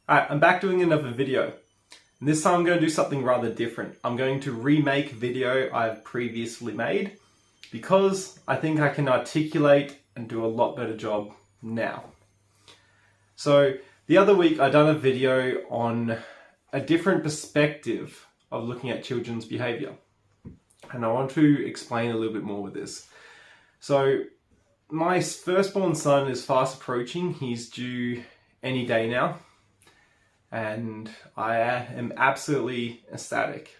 Alright, I'm back doing another video. And this time I'm going to do something rather different. I'm going to remake a video I've previously made because I think I can articulate and do a lot better job now. So the other week I done a video on a different perspective of looking at children's behaviour. And I want to explain a little bit more with this. So my firstborn son is fast approaching. He's due any day now. And I am absolutely ecstatic.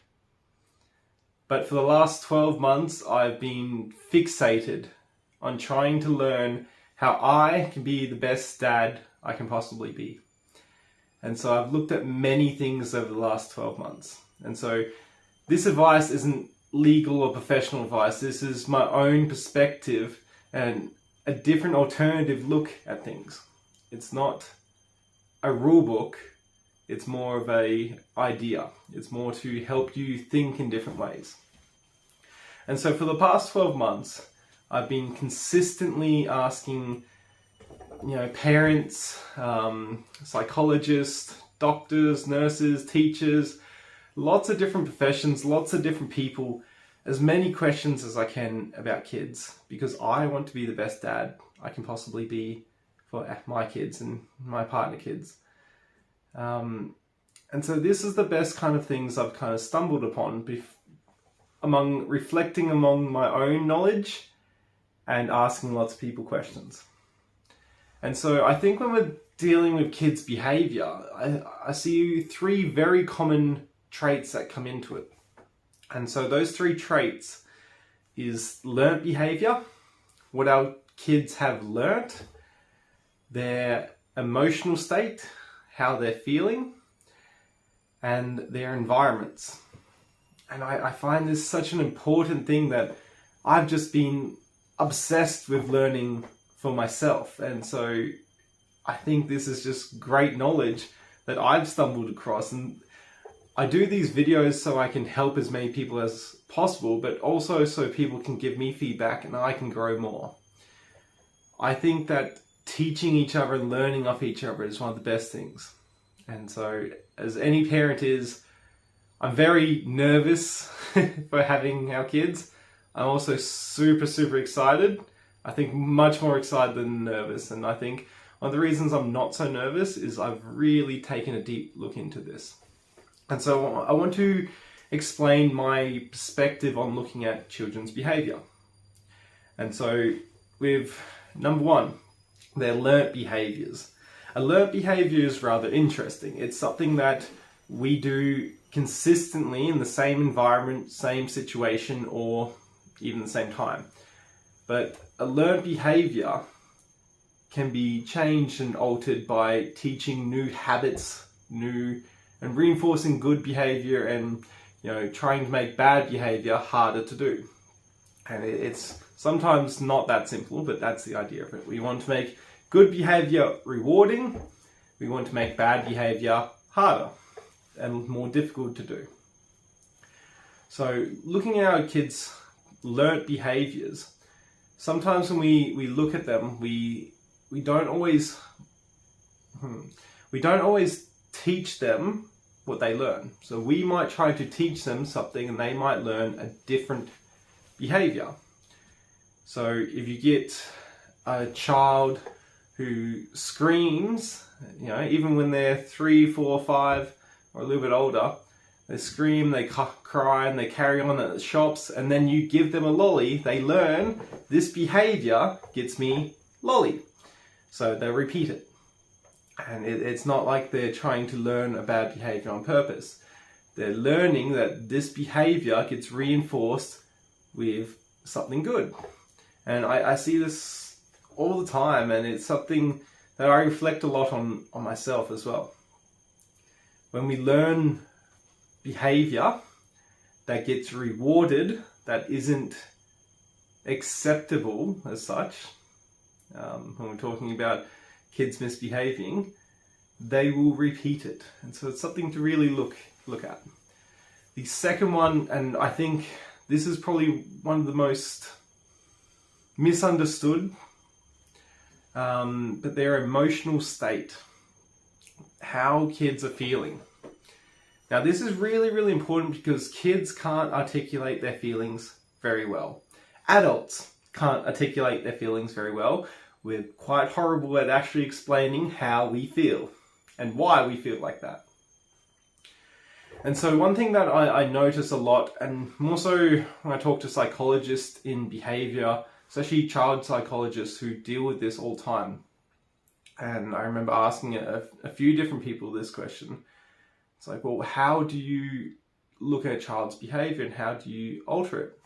But for the last 12 months, I've been fixated on trying to learn how I can be the best dad I can possibly be. And so I've looked at many things over the last 12 months. And so this advice isn't legal or professional advice. This is my own perspective and a different alternative look at things. It's not a rule book. It's more of an idea. It's more to help you think in different ways. And so for the past 12 months, I've been consistently asking, parents, psychologists, doctors, nurses, teachers, lots of different professions, lots of different people, as many questions as I can about kids, because I want to be the best dad I can possibly be for my kids and my partner kids. And so this is the best kind of things I've kind of stumbled upon reflecting among my own knowledge and asking lots of people questions. And so I think when we're dealing with kids' behaviour, I see three very common traits that come into it. And so those three traits is learnt behaviour, what our kids have learnt, their emotional state, how they're feeling, and their environments. And I find this such an important thing that I've just been obsessed with learning for myself. And so I think this is just great knowledge that I've stumbled across. And I do these videos so I can help as many people as possible, but also so people can give me feedback and I can grow more. I think that teaching each other and learning off each other is one of the best things. And so, as any parent is, I'm very nervous for having our kids. I'm also super excited. I think much more excited than nervous. And I think one of the reasons I'm not so nervous is I've really taken a deep look into this. And so I want to explain my perspective on looking at children's behaviour. And so with number one, their learnt behaviours. A learnt behaviour is rather interesting. It's something that we do consistently in the same environment, same situation, or even the same time. But a learnt behaviour can be changed and altered by teaching new habits, and reinforcing good behaviour, and trying to make bad behaviour harder to do. And it's sometimes not that simple, but that's the idea of it. We want to make good behaviour rewarding. We want to make bad behaviour harder and more difficult to do. So looking at our kids' learnt behaviours, sometimes when we look at them, we don't always teach them what they learn. So we might try to teach them something and they might learn a different behaviour. So if you get a child who screams, even when they're 3, 4, 5, or a little bit older, they scream, they cry, and they carry on at the shops, and then you give them a lolly, they learn this behaviour gets me lolly. So they repeat it. And it's not like they're trying to learn a bad behaviour on purpose. They're learning that this behaviour gets reinforced with something good. And I see this all the time, and it's something that I reflect a lot on myself as well. When we learn behaviour that gets rewarded, that isn't acceptable as such, when we're talking about kids misbehaving, they will repeat it. And so it's something to really look at. The second one, and I think this is probably one of the most misunderstood, but their emotional state. how kids are feeling. Now, this is really, really important because kids can't articulate their feelings very well. Adults can't articulate their feelings very well. We're quite horrible at actually explaining how we feel and why we feel like that. And so one thing that I notice a lot, and more so when I talk to psychologists in behaviour, especially child psychologists who deal with this all the time, and I remember asking a few different people this question. It's like, well, how do you look at a child's behaviour and how do you alter it?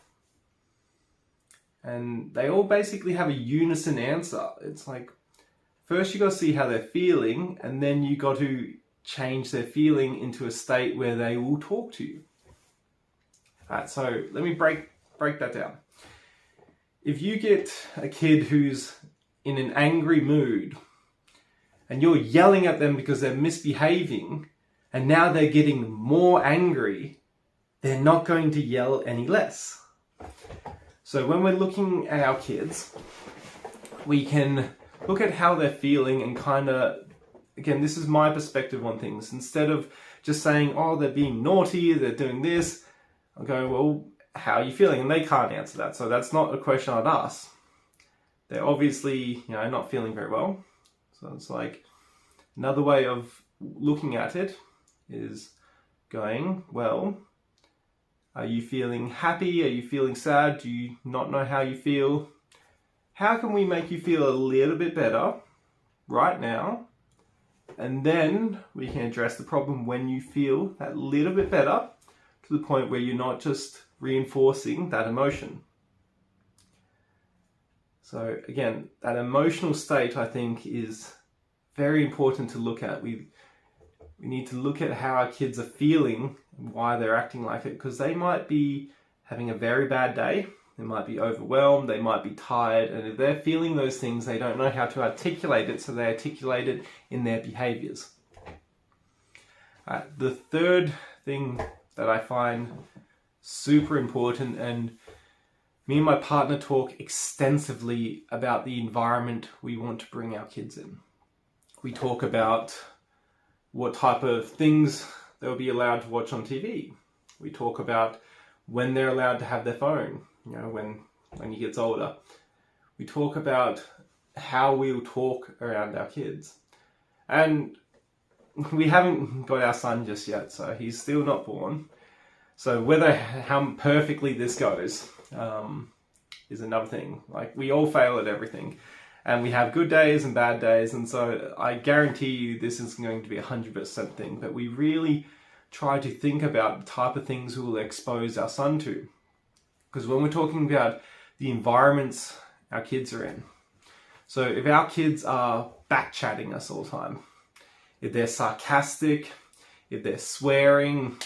And they all basically have a unison answer. It's like, first you got to see how they're feeling, and then you got to change their feeling into a state where they will talk to you. Alright, so let me break that down. If you get a kid who's in an angry mood and you're yelling at them because they're misbehaving and now they're getting more angry, they're not going to yell any less. So when we're looking at our kids, we can look at how they're feeling and kind of, again, this is my perspective on things. Instead of just saying, oh, they're being naughty, they're doing this, I'm going, well, how are you feeling? And they can't answer that. So that's not a question I'd ask. They're obviously, not feeling very well. So it's like, another way of looking at it is going, well, are you feeling happy? Are you feeling sad? Do you not know how you feel? How can we make you feel a little bit better right now? And then we can address the problem when you feel that little bit better to the point where you're not just reinforcing that emotion. So again, that emotional state, I think, is very important to look at. We need to look at how our kids are feeling and why they're acting like it, because they might be having a very bad day, they might be overwhelmed, they might be tired, and if they're feeling those things, they don't know how to articulate it, so they articulate it in their behaviours. The third thing that I find super important, and me and my partner talk extensively about the environment we want to bring our kids in. We talk about what type of things they'll be allowed to watch on TV. We talk about when they're allowed to have their phone, when he gets older. We talk about how we'll talk around our kids. And we haven't got our son just yet, so he's still not born. So how perfectly this goes is another thing. Like, we all fail at everything. And we have good days and bad days, and so I guarantee you this isn't going to be 100% thing, but we really try to think about the type of things we will expose our son to. Because when we're talking about the environments our kids are in, so if our kids are back-chatting us all the time, if they're sarcastic, if they're swearing,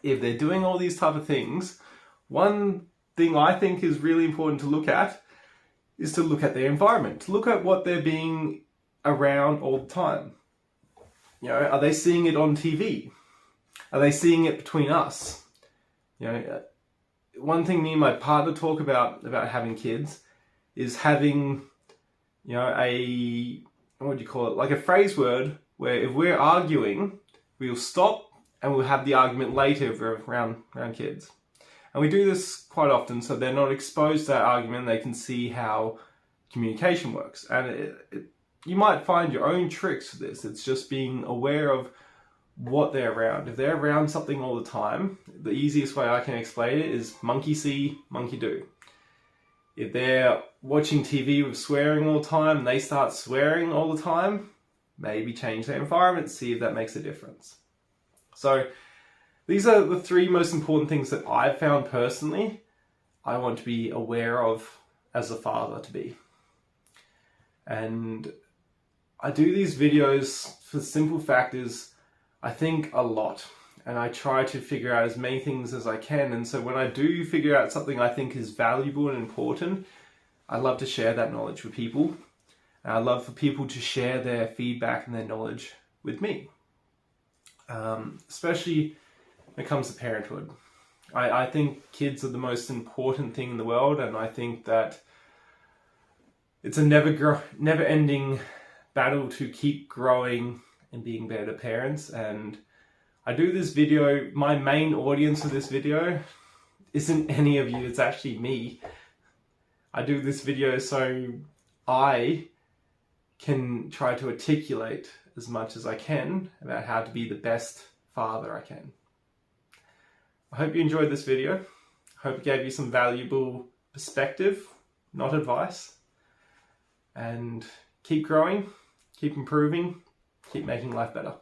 if they're doing all these type of things, one thing I think is really important to look at is to look at their environment, to look at what they're being around all the time. Are they seeing it on TV? Are they seeing it between us? One thing me and my partner talk about having kids is having, like a phrase word where if we're arguing, we'll stop and we'll have the argument later around kids. And we do this quite often, so they're not exposed to that argument. They can see how communication works. And you might find your own tricks for this. It's just being aware of what they're around. If they're around something all the time, the easiest way I can explain it is monkey see, monkey do. If they're watching TV with swearing all the time and they start swearing all the time, maybe change their environment, see if that makes a difference. So these are the three most important things that I've found personally I want to be aware of as a father to be. And I do these videos for the simple fact is I think a lot and I try to figure out as many things as I can. And so when I do figure out something I think is valuable and important, I love to share that knowledge with people. And I love for people to share their feedback and their knowledge with me. Especially when it comes to parenthood. I think kids are the most important thing in the world, and I think that it's a never-ending battle to keep growing and being better parents. And I do this video, my main audience for this video isn't any of you, it's actually me. I do this video so I can try to articulate as much as I can about how to be the best father I can. I hope you enjoyed this video. I hope it gave you some valuable perspective, not advice. And keep growing, keep improving, keep making life better.